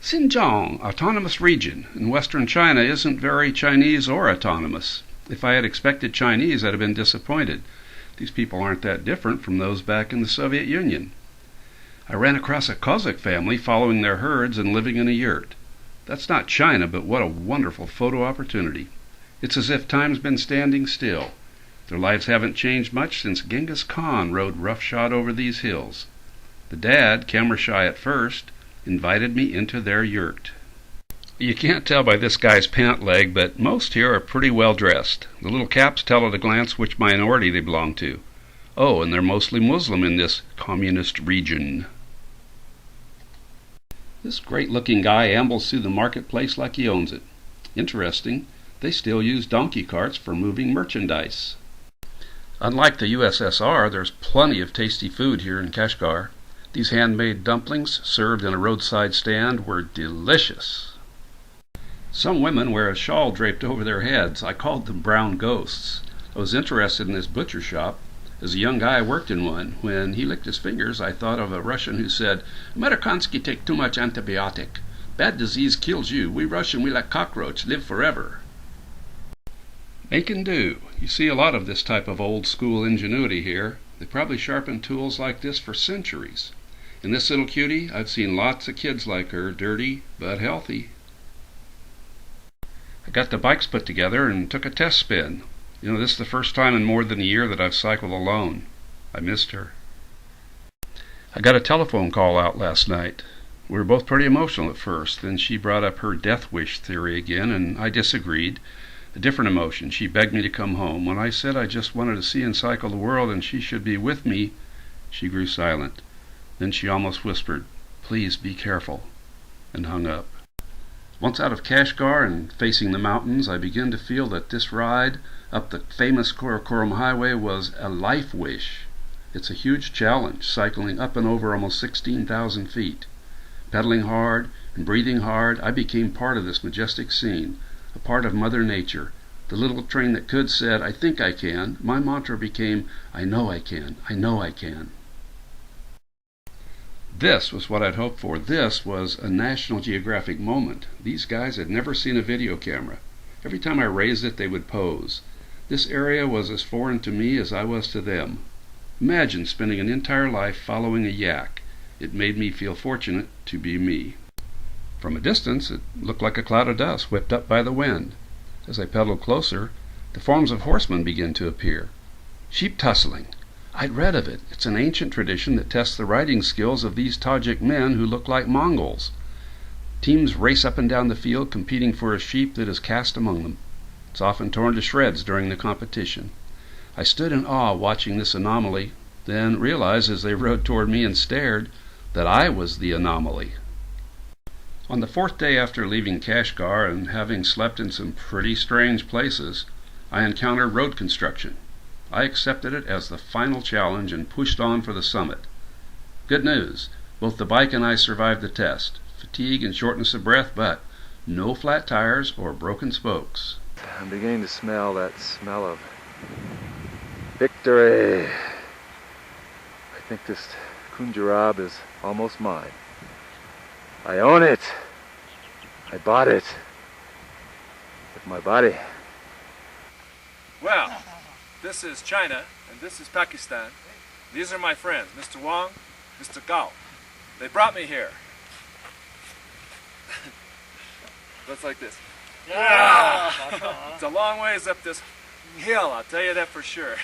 Xinjiang, autonomous region in western China, isn't very Chinese or autonomous. If I had expected Chinese, I'd have been disappointed. These people aren't that different from those back in the Soviet Union. I ran across a Kazakh family following their herds and living in a yurt. That's not China, but what a wonderful photo opportunity. It's as if time's been standing still. Their lives haven't changed much since Genghis Khan rode roughshod over these hills. The dad, camera shy at first, invited me into their yurt. You can't tell by this guy's pant leg, but most here are pretty well dressed. The little caps tell at a glance which minority they belong to. Oh, and they're mostly Muslim in this communist region. This great-looking guy ambles through the marketplace like he owns it. Interesting, they still use donkey carts for moving merchandise. Unlike the USSR, there's plenty of tasty food here in Kashgar. These handmade dumplings, served in a roadside stand, were delicious. Some women wear a shawl draped over their heads. I called them brown ghosts. I was interested in this butcher shop. As a young guy, I worked in one. When he licked his fingers, I thought of a Russian who said, "Amerikansky take too much antibiotic. Bad disease kills you. We Russian, we like cockroach, live forever." They can do. You see a lot of this type of old-school ingenuity here. They probably sharpened tools like this for centuries. In this little cutie, I've seen lots of kids like her, dirty but healthy. I got the bikes put together and took a test spin. This is the first time in more than a year that I've cycled alone. I missed her. I got a telephone call out last night. We were both pretty emotional at first. Then she brought up her death wish theory again, and I disagreed. A different emotion. She begged me to come home. When I said I just wanted to see and cycle the world and she should be with me, she grew silent. Then she almost whispered, "Please be careful," and hung up. Once out of Kashgar and facing the mountains, I began to feel that this ride up the famous Karakoram Highway was a life wish. It's a huge challenge, cycling up and over almost 16,000 feet. Pedaling hard and breathing hard, I became part of this majestic scene, a part of Mother Nature. The little train that could said, "I think I can." My mantra became, "I know I can, I know I can." This was what I'd hoped for. This was a National Geographic moment. These guys had never seen a video camera. Every time I raised it, they would pose. This area was as foreign to me as I was to them. Imagine spending an entire life following a yak. It made me feel fortunate to be me. From a distance, it looked like a cloud of dust whipped up by the wind. As I pedaled closer, the forms of horsemen began to appear. Sheep tussling. I'd read of it. It's an ancient tradition that tests the riding skills of these Tajik men who look like Mongols. Teams race up and down the field competing for a sheep that is cast among them. It's often torn to shreds during the competition. I stood in awe watching this anomaly, then realized as they rode toward me and stared that I was the anomaly. On the fourth day after leaving Kashgar and having slept in some pretty strange places, I encountered road construction. I accepted it as the final challenge and pushed on for the summit. Good news, both the bike and I survived the test. Fatigue and shortness of breath, but no flat tires or broken spokes. I'm beginning to smell that smell of victory. I think this Kunjarab is almost mine. I own it. I bought it with my body. Well, this is China and this is Pakistan. These are my friends, Mr. Wang, Mr. Gao. They brought me here. Looks like this. Yeah. It's a long ways up this hill, I'll tell you that for sure.